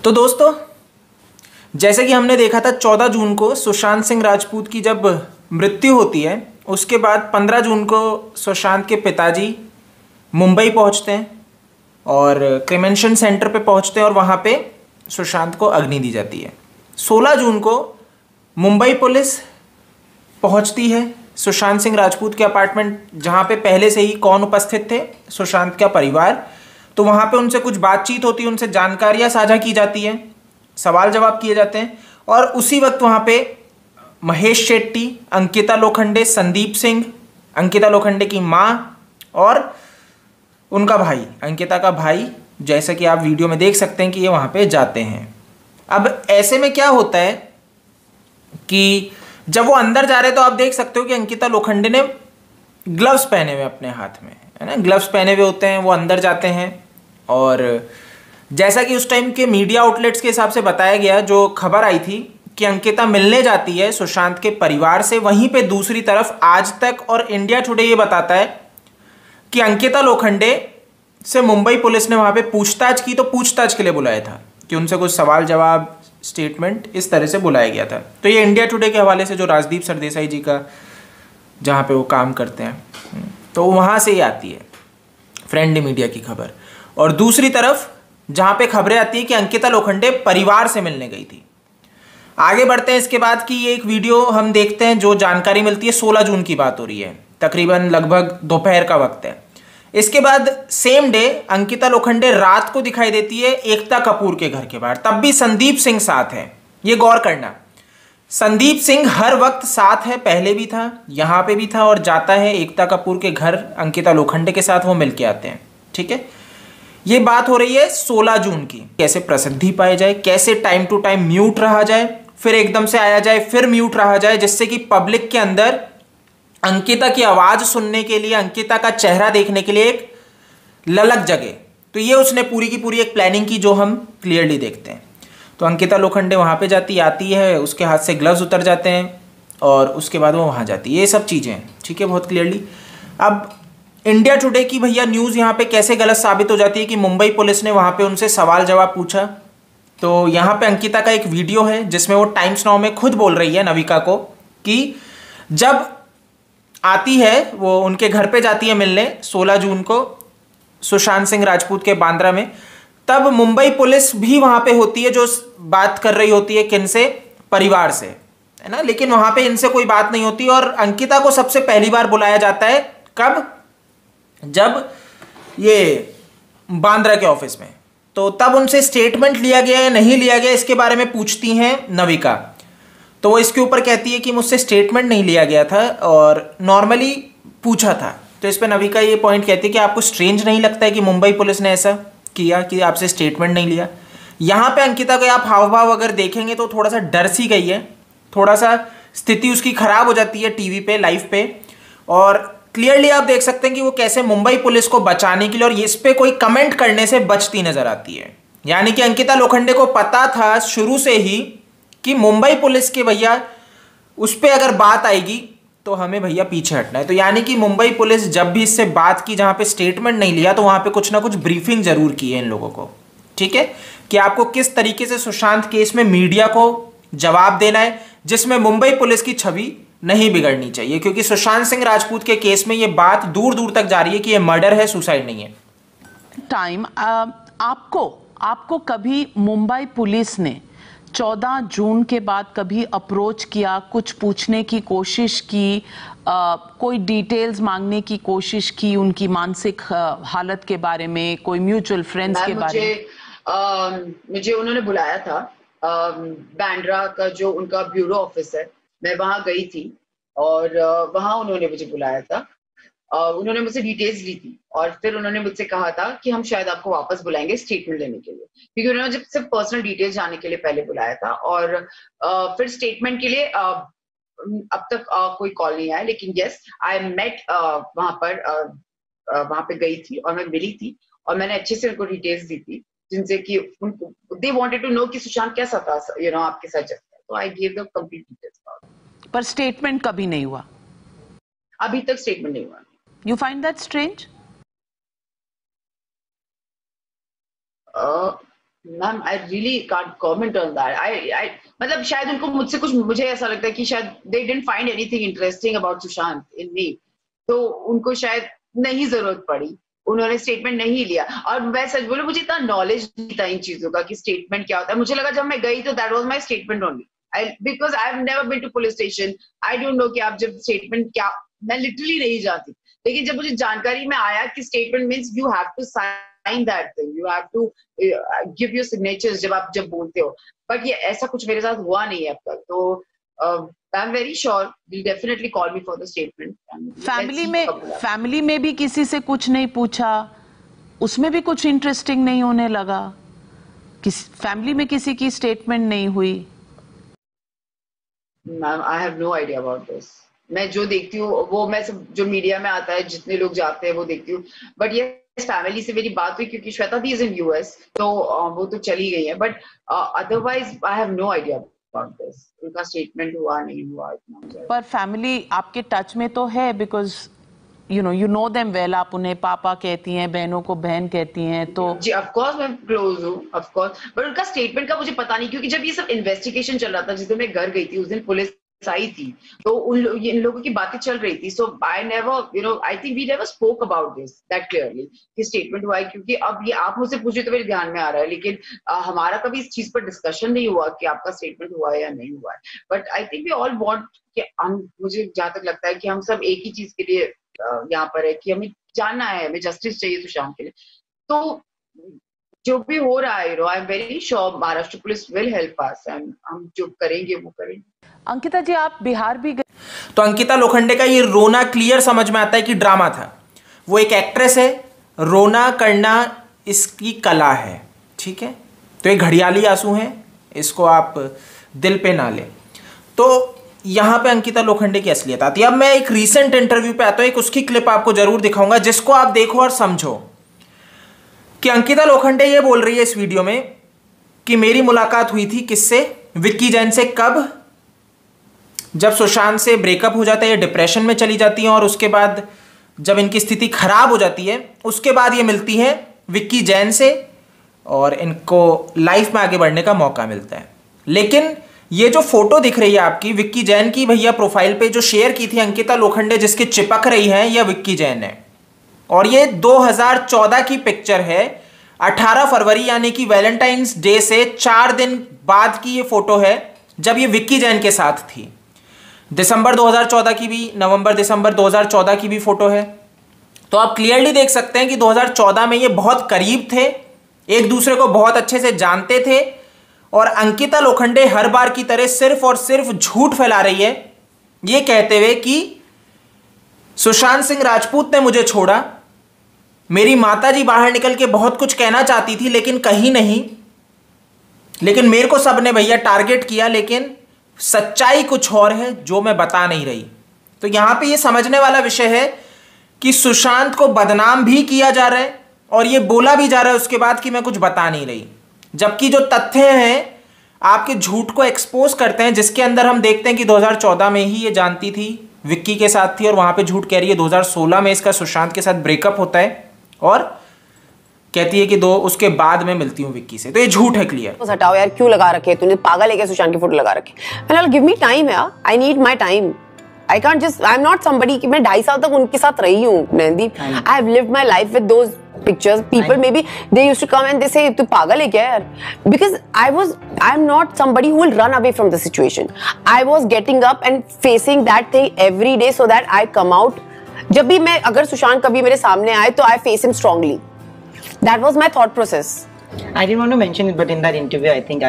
तो दोस्तों, जैसे कि हमने देखा था 14 जून को सुशांत सिंह राजपूत की जब मृत्यु होती है, उसके बाद 15 जून को सुशांत के पिताजी मुंबई पहुंचते हैं और क्रिमेंशन सेंटर पे पहुंचते हैं और वहाँ पे सुशांत को अग्नि दी जाती है। 16 जून को मुंबई पुलिस पहुंचती है सुशांत सिंह राजपूत के अपार्टमेंट, जहाँ पे पहले से ही कौन उपस्थित थे, सुशांत का परिवार। तो वहाँ पे उनसे कुछ बातचीत होती है, उनसे जानकारियाँ साझा की जाती है, सवाल जवाब किए जाते हैं। और उसी वक्त वहाँ पे महेश शेट्टी, अंकिता लोखंडे, संदीप सिंह, अंकिता लोखंडे की माँ और उनका भाई, अंकिता का भाई, जैसा कि आप वीडियो में देख सकते हैं कि ये वहाँ पे जाते हैं। अब ऐसे में क्या होता है कि जब वो अंदर जा रहे हैं तो आप देख सकते हो कि अंकिता लोखंडे ने ग्लव्स पहने हुए अपने हाथ में, है ना, ग्लव्स पहने हुए होते हैं। वो अंदर जाते हैं और जैसा कि उस टाइम के मीडिया आउटलेट्स के हिसाब से बताया गया, जो खबर आई थी कि अंकिता मिलने जाती है सुशांत के परिवार से, वहीं पे दूसरी तरफ आज तक और इंडिया टुडे ये बताता है कि अंकिता लोखंडे से मुंबई पुलिस ने वहाँ पे पूछताछ की, तो पूछताछ के लिए बुलाया था कि उनसे कुछ सवाल जवाब, स्टेटमेंट, इस तरह से बुलाया गया था। तो ये इंडिया टुडे के हवाले से, जो राजदीप सरदेसाई जी का जहाँ पे वो काम करते हैं, तो वहाँ से ही आती है फ्रेंडली मीडिया की खबर। और दूसरी तरफ जहाँ पे खबरें आती है कि अंकिता लोखंडे परिवार से मिलने गई थी। आगे बढ़ते हैं इसके बाद की ये एक वीडियो हम देखते हैं, जो जानकारी मिलती है 16 जून की बात हो रही है, तकरीबन लगभग दोपहर का वक्त है। इसके बाद सेम डे अंकिता लोखंडे रात को दिखाई देती है एकता कपूर के घर के बाहर, तब भी संदीप सिंह साथ है। ये गौर करना, संदीप सिंह हर वक्त साथ है, पहले भी था, यहाँ पे भी था, और जाता है एकता कपूर के घर अंकिता लोखंडे के साथ, वो मिलके आते हैं। ठीक है, ये बात हो रही है 16 जून की। कैसे प्रसिद्धि पाई जाए, कैसे टाइम टू टाइम म्यूट रहा जाए, फिर एकदम से आया जाए, फिर म्यूट रहा जाए, जिससे कि पब्लिक के अंदर अंकिता की आवाज सुनने के लिए, अंकिता का चेहरा देखने के लिए एक ललक जगे। तो ये उसने पूरी की पूरी एक प्लानिंग की, जो हम क्लियरली देखते हैं। तो अंकिता लोखंडे वहां पे जाती आती है, उसके हाथ से ग्लव्स उतर जाते हैं और उसके बाद वो वहां जाती है। ये सब चीजें, ठीक है, बहुत क्लियरली। अब इंडिया टुडे की भैया न्यूज़ यहाँ पे कैसे गलत साबित हो जाती है कि मुंबई पुलिस ने वहाँ पे उनसे सवाल जवाब पूछा। तो यहाँ पे अंकिता का एक वीडियो है जिसमें वो टाइम्स नाउ में खुद बोल रही है नविका को कि जब आती है, वो उनके घर पे जाती है मिलने 16 जून को सुशांत सिंह राजपूत के बांद्रा में, तब मुंबई पुलिस भी वहाँ पे होती है, जो बात कर रही होती है किनसे, परिवार से, है ना। लेकिन वहाँ पे इनसे कोई बात नहीं होती और अंकिता को सबसे पहली बार बुलाया जाता है कब, जब ये बांद्रा के ऑफिस में। तो तब उनसे स्टेटमेंट लिया गया या नहीं लिया गया, इसके बारे में पूछती हैं नविका। तो वो इसके ऊपर कहती है कि मुझसे स्टेटमेंट नहीं लिया गया था और नॉर्मली पूछा था। तो इस पर नविका ये पॉइंट कहती है कि आपको स्ट्रेंज नहीं लगता है कि मुंबई पुलिस ने ऐसा किया कि आपसे स्टेटमेंट नहीं लिया। यहाँ पे अंकिता को आप हाव भाव अगर देखेंगे तो थोड़ा सा डर सी गई है, थोड़ा सा स्थिति उसकी खराब हो जाती है टीवी पे, लाइव पे, और क्लियरली आप देख सकते हैं कि वो कैसे मुंबई पुलिस को बचाने के लिए और इस पे कोई कमेंट करने से बचती नजर आती है। यानी कि अंकिता लोखंडे को पता था शुरू से ही कि मुंबई पुलिस के भैया उस पे अगर बात आएगी तो हमें भैया पीछे हटना है। तो यानी कि मुंबई पुलिस जब भी इससे बात की, जहां पे स्टेटमेंट नहीं लिया, तो वहां पे कुछ ना कुछ ब्रीफिंग जरूर की है इन लोगों को, ठीक है, कि आपको किस तरीके से सुशांत केस में मीडिया को जवाब देना है, जिसमें मुंबई पुलिस की छवि नहीं बिगड़नी चाहिए। क्योंकि सुशांत सिंह राजपूत के केस में ये बात दूर दूर तक जा रही है कि ये मर्डर है, सुसाइड नहीं है। टाइम आपको कभी मुंबई पुलिस ने 14 जून के बाद कभी अप्रोच किया, कुछ पूछने की कोशिश की, कोई डिटेल्स मांगने की कोशिश की उनकी मानसिक हालत के बारे में, कोई म्यूचुअल फ्रेंड्स के बारे में? मुझे उन्होंने बुलाया था, बांद्रा का जो उनका ब्यूरो ऑफिस है, मैं वहां गई थी और वहां उन्होंने मुझे बुलाया था। उन्होंने मुझसे डिटेल्स ली थी और फिर उन्होंने मुझसे कहा था कि हम शायद आपको वापस बुलाएंगे स्टेटमेंट लेने के लिए, क्योंकि उन्होंने जब सिर्फ पर्सनल डिटेल्स जानने के लिए पहले बुलाया था और फिर स्टेटमेंट के लिए अब तक कोई कॉल नहीं आया। लेकिन यस, आई मेट वहां पे गई थी और मैं मिली थी और मैंने अच्छे से उनको डिटेल्स दी थी, जिनसे कि उनको दे वांटेड टू नो कि सुशांत कैसा था, आपके साथ जब था। तो I give the complete details. पर स्टेटमेंट कभी नहीं हुआ? अभी तक स्टेटमेंट नहीं हुआ। You find that strange? Ma'am I really can't comment on that. I मतलब शायद उनको मुझसे कुछ, मुझे ऐसा लगता है कि शायद they didn't find anything interesting about Sushant in me, तो उनको शायद नहीं जरूरत पड़ी, उन्होंने स्टेटमेंट नहीं लिया। और मैं सच बोलूं, मुझे इतना नॉलेज नहीं था इन चीजों का कि स्टेटमेंट क्या होता है। मुझे लगा जब मैं गई तो that was my statement only, because I have never been to police station, I don't know कि आप जब स्टेटमेंट क्या, मैं लिटरली नहीं जानती। लेकिन जब मुझे जानकारी में आया कि statement means you have to sign that thing, you have to give your signatures जब बोलते हो, बट ये ऐसा कुछ मेरे साथ हुआ नहीं है अब तक। तो I am very sure will definitely call me for the statement. Family में भी किसी से कुछ नहीं पूछा, उसमें भी कुछ इंटरेस्टिंग नहीं होने लगा, फैमिली में किसी की स्टेटमेंट नहीं हुई? Ma'am I have no idea about this. मैं जो देखती हूँ वो मैं सब जो मीडिया में आता है, जितने लोग जाते हैं वो देखती हूँ, बट ये फैमिली से मेरी बात हुई क्योंकि Shweta di is in US, तो वो तो चली गई है, but otherwise I have no idea about this. उनका स्टेटमेंट हुआ नहीं हुआ इतना। पर फैमिली आपके टच में तो है, because you know them well, आप उन्हें पापा कहती हैं, बहनों को बहन कहती हैं, तो जी ऑफ कोर्स मैं क्लोज हूँ, ऑफ कोर्स, बट उनका स्टेटमेंट का मुझे पता नहीं, क्योंकि जब ये सब इन्वेस्टिगेशन चल रहा था, जिस दिन मैं घर गई थी उस दिन पुलिस आई थी, तो इन लोगों की बातें चल रही थी। So I never I think we never spoke about this that clearly कि स्टेटमेंट हुआ है, क्योंकि अब ये आप मुझसे पूछे तो मेरे ध्यान में आ रहा है, लेकिन हमारा कभी इस चीज पर डिस्कशन नहीं हुआ कि आपका स्टेटमेंट हुआ है या नहीं हुआ है। But I think we all want कि हम, मुझे जहां तक लगता है कि हम सब एक ही चीज के लिए यहाँ पर है कि हमें जानना है, हमें जस्टिस चाहिए सुशांत के लिए। तो जो भी हो रहा है, I am very sure Maharashtra police will help us, and हम जो करेंगे वो करेंगे। अंकिता जी आप बिहार भी गए, तो अंकिता लोखंडे का ये रोना क्लियर समझ में आता है कि ड्रामा था। वो एक एक्ट्रेस है, रोना करना इसकी कला है, ठीक है। तो ये घड़ियाली आंसू हैं, इसको आप दिल पे ना लें। तो यहाँ पे अंकिता लोखंडे की असलियत आती है। अब मैं एक रीसेंट इंटरव्यू पे आता हूँ, एक उसकी क्लिप आपको जरूर दिखाऊंगा, जिसको आप देखो और समझो कि अंकिता लोखंडे ये बोल रही है इस वीडियो में कि मेरी मुलाकात हुई थी किससे, विक्की जैन से। कब? जब सुशांत से ब्रेकअप हो जाता है, ये डिप्रेशन में चली जाती हैं, और उसके बाद जब इनकी स्थिति खराब हो जाती है, उसके बाद ये मिलती हैं विक्की जैन से और इनको लाइफ में आगे बढ़ने का मौका मिलता है। लेकिन ये जो फोटो दिख रही है आपकी विक्की जैन की, भैया प्रोफाइल पे जो शेयर की थी अंकिता लोखंडे, जिसके चिपक रही है, यह विक्की जैन है। और ये 2014 की पिक्चर है, 18 फरवरी यानी कि वैलेंटाइंस डे से 4 दिन बाद की ये फोटो है, जब ये विक्की जैन के साथ थी। दिसंबर 2014 की भी, नवंबर दिसंबर 2014 की भी फोटो है। तो आप क्लियरली देख सकते हैं कि 2014 में ये बहुत करीब थे, एक दूसरे को बहुत अच्छे से जानते थे, और अंकिता लोखंडे हर बार की तरह सिर्फ और सिर्फ झूठ फैला रही है, ये कहते हुए कि सुशांत सिंह राजपूत ने मुझे छोड़ा, मेरी माताजी बाहर निकल के बहुत कुछ कहना चाहती थी लेकिन कहीं नहीं, लेकिन मेरे को सबने भैया टारगेट किया, लेकिन सच्चाई कुछ और है जो मैं बता नहीं रही। तो यहां पे ये समझने वाला विषय है कि सुशांत को बदनाम भी किया जा रहा है और ये बोला भी जा रहा है उसके बाद कि मैं कुछ बता नहीं रही, जबकि जो तथ्य हैं आपके झूठ को एक्सपोज करते हैं, जिसके अंदर हम देखते हैं कि 2014 में ही ये जानती थी, विक्की के साथ थी, और वहां पे झूठ कह रही है 2016 में इसका सुशांत के साथ ब्रेकअप होता है और कहती है कि उसके बाद में मिलती हूँ विक्की से। तो ये झूठ है क्लियर। तो हटाओ यार, क्यों लगा रखे तूने, पागल है क्या सुशांत की फोटो लगा रखे? मैंने गिव मी टाइम यार, I need my time, I can't just, I am not somebody कि मैं 2.5 साल तक उनके साथ रही हूँ Nandeep, I have lived my life with those pictures. People maybe they used to come and they say tu pagal hai kya yaar, because I'm not somebody who will run away from the situation. I was getting up and facing that thing every day so that I come out. जब भी मैं, अगर सुशांत कभी मेरे सामने आए तो I face him strongly. That was my thought process. I didn't want to mention it, but in that interview, I think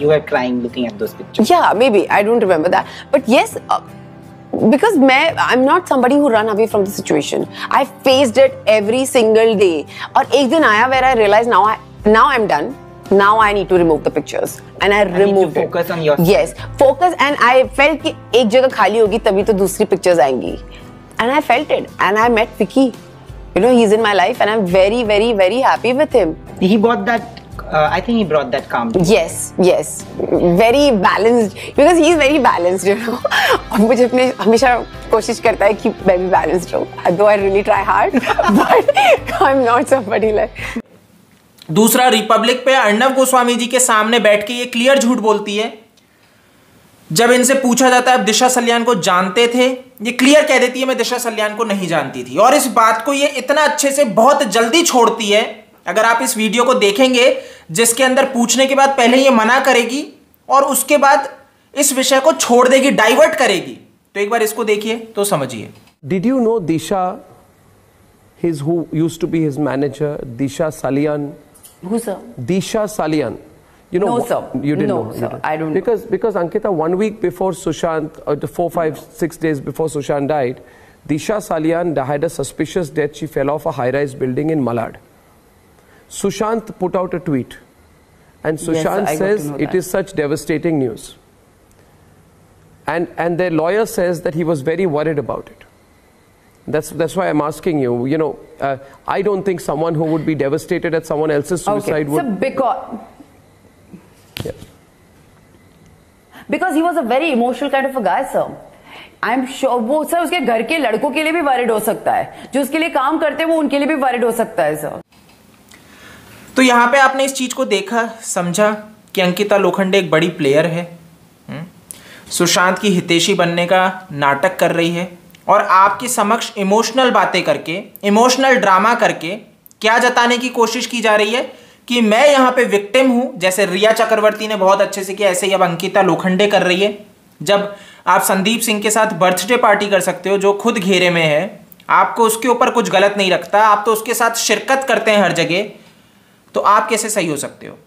you were crying looking at those pictures. Yeah, maybe I don't remember that, but yes. Because I'm not somebody who run away from the situation. I faced it every single day. और एक दिन आया where I realized now I'm done. Now I need to remove the pictures, and I removed it. Focus on yourself. Yes, focus, and I felt कि एक जगह खाली होगी तभी तो दूसरी pictures आएंगी. And I felt it, and I met Vicky. You know, he's in my life, and I'm very, very, very happy with him. He brought that. I think he brought that calm. Yes, very balanced, because he is very balanced, you know. और मुझे अपने हमेशा कोशिश करता है कि मैं भी balanced रहूँ. Though I really try hard, but I'm not somebody like. दूसरा, रिपब्लिक पे अर्णव गोस्वामी जी के सामने बैठ के ये क्लियर झूठ बोलती है। जब इनसे पूछा जाता है आप दिशा सल्यान को जानते थे, ये क्लियर कह देती है मैं दिशा सल्यान को नहीं जानती थी। और इस बात को ये इतना अच्छे से बहुत जल्दी छोड़ती है, अगर आप इस वीडियो को देखेंगे जिसके अंदर पूछने के बाद पहले ये मना करेगी और उसके बाद इस विषय को छोड़ देगी, डाइवर्ट करेगी। तो एक बार इसको देखिए तो समझिए। Did you know Disha, who used to be his manager, Disha Salian? Who, sir? Disha Salian. You know, No, sir. You didn't No, know. sir. I don't know. Because Ankita, 1 week before Sushant, or 4, 5, 6 days before Sushant died, Disha Salian had a suspicious death. She fell off a high-rise building in Malad. Sushant put out a tweet, and Sushant I got to says know it that. is such devastating news. And their lawyer says that he was very worried about it. That's why I'm asking you. You know, I don't think someone who would be devastated at someone else's suicide would. So because he was a very emotional kind of a guy, sir. I'm sure वो sir उसके घर के लड़कों के लिए भी worried हो सकता है, जो उसके लिए काम करते हैं वो उनके लिए भी वरिड हो सकता है सर। तो यहाँ पे आपने इस चीज को देखा, समझा कि अंकिता लोखंडे एक बड़ी प्लेयर है, सुशांत की हितैषी बनने का नाटक कर रही है और आपके समक्ष इमोशनल बातें करके, इमोशनल ड्रामा करके क्या जताने की कोशिश की जा रही है कि मैं यहाँ पे विक्टिम हूँ, जैसे रिया चक्रवर्ती ने बहुत अच्छे से किया, ऐसे ही अब अंकिता लोखंडे कर रही है। जब आप संदीप सिंह के साथ बर्थडे पार्टी कर सकते हो जो खुद घेरे में है, आपको उसके ऊपर कुछ गलत नहीं लगता, आप तो उसके साथ शिरकत करते हैं हर जगह, तो आप कैसे सही हो सकते हो?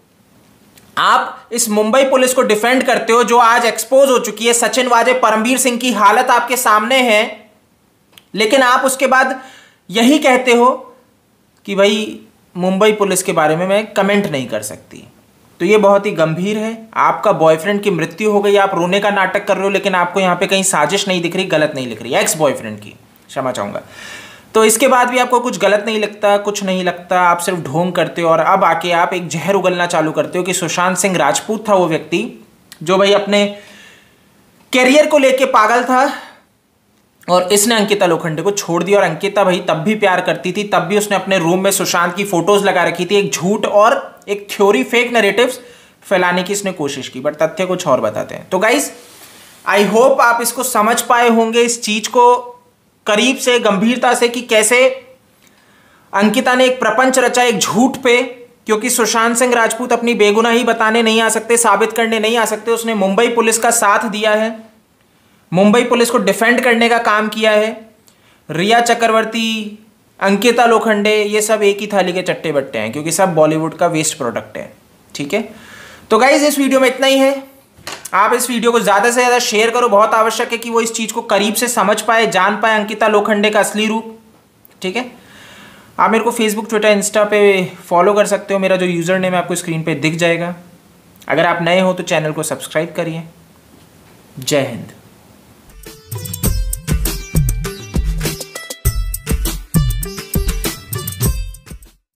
आप इस मुंबई पुलिस को डिफेंड करते हो जो आज एक्सपोज हो चुकी है। सचिन वाजे, परमवीर सिंह की हालत आपके सामने है, लेकिन आप उसके बाद यही कहते हो कि भाई मुंबई पुलिस के बारे में मैं कमेंट नहीं कर सकती। तो ये बहुत ही गंभीर है। आपका बॉयफ्रेंड की मृत्यु हो गई, आप रोने का नाटक कर रहे हो, लेकिन आपको यहाँ पे कहीं साजिश नहीं दिख रही, गलत नहीं लिख रही, एक्स बॉयफ्रेंड की, क्षमा चाहूँगा। तो इसके बाद भी आपको कुछ गलत नहीं लगता, कुछ नहीं लगता, आप सिर्फ ढोंग करते हो और अब आके आप एक जहर उगलना चालू करते हो कि सुशांत सिंह राजपूत था वो व्यक्ति जो भाई अपने कैरियर को लेके पागल था और इसने अंकिता लोखंडे को छोड़ दिया। और अंकिता भाई तब भी प्यार करती थी, तब भी उसने अपने रूम में सुशांत की फोटोज लगा रखी थी। एक झूठ और एक थ्योरी, फेक नैरेटिव्स फैलाने की इसने कोशिश की, बट तथ्य कुछ और बताते हैं। तो गाइस, आई होप आप इसको समझ पाए होंगे, इस चीज को करीब से, गंभीरता से, कि कैसे अंकिता ने एक प्रपंच रचा एक झूठ पे, क्योंकि सुशांत सिंह राजपूत अपनी बेगुनाही बताने नहीं आ सकते, साबित करने नहीं आ सकते। उसने मुंबई पुलिस का साथ दिया है, मुंबई पुलिस को डिफेंड करने का काम किया है। रिया चक्रवर्ती, अंकिता लोखंडे, ये सब एक ही थाली के चट्टे बट्टे हैं, क्योंकि सब बॉलीवुड का वेस्ट प्रोडक्ट है। ठीक है, तो गाइज इस वीडियो में इतना ही है। आप इस वीडियो को ज़्यादा से ज़्यादा शेयर करो, बहुत आवश्यक है कि वो इस चीज़ को करीब से समझ पाए, जान पाए अंकिता लोखंडे का असली रूप। ठीक है, आप मेरे को फेसबुक, ट्विटर, इंस्टा पे फॉलो कर सकते हो, मेरा जो यूज़र नेम है आपको स्क्रीन पे दिख जाएगा। अगर आप नए हो तो चैनल को सब्सक्राइब करिए। जय हिंद।